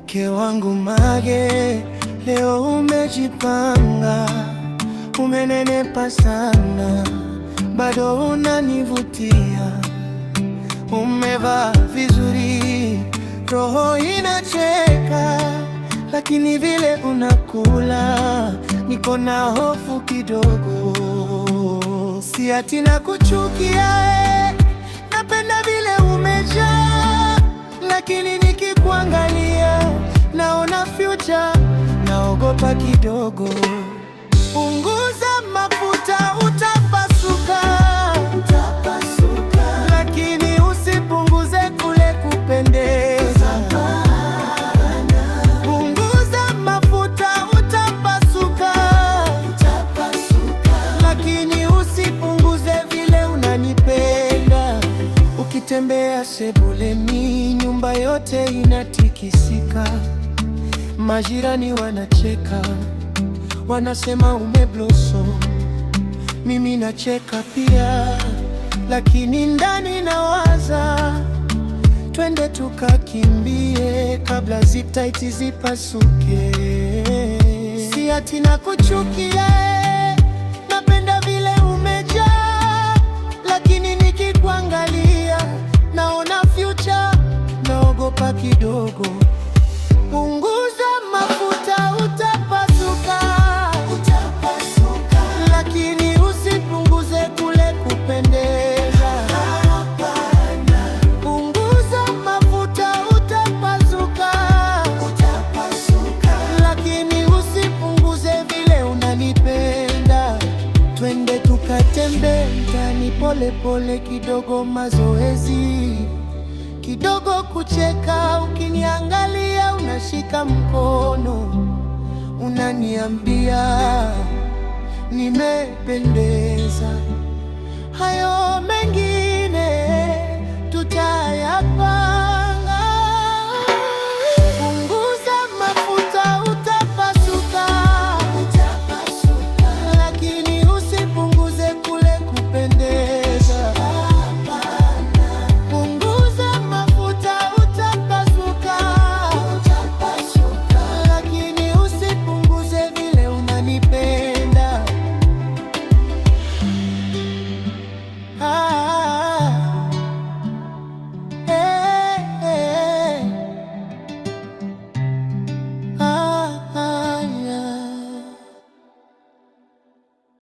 Mke wangu Mage, leo umejipanga, umenenepa sana, bado unanivutia. Umevaa vizuri, roho inacheka, lakini vile unakula niko na hofu kidogo. Si ati nakuchukia, napenda vile umejaa, lakini nikikuangalia naona future, naogopa kidogo. Punguza mafuta, utapasuka, lakini usipunguze kule kupendeza. Punguza mafuta, utapasuka, lakini usipunguze vile unanipenda. Ukitembea sebuleni, nyumba yote inatikisika. Majirani wanacheka, wanasema umeblossom. Mimi nacheka pia, lakini ndani nawaza, twende tukakimbie kabla ziptaiti zipasuke. Si ati nakuchukia, napenda vile umejaa, lakini nikikuangalia naona future, naogopa kidogo. Punguza mafuta, utapasuka, lakini usipunguze kule kupendeza. Punguza mafuta, utapasuka, lakini usipunguze vile unanipenda. Twende tukatembee mtaani pole pole, kidogo mazoezi, kidogo kucheka. Ukiniangalia unashika mkono, unaniambia nimependeza. Hayo mengi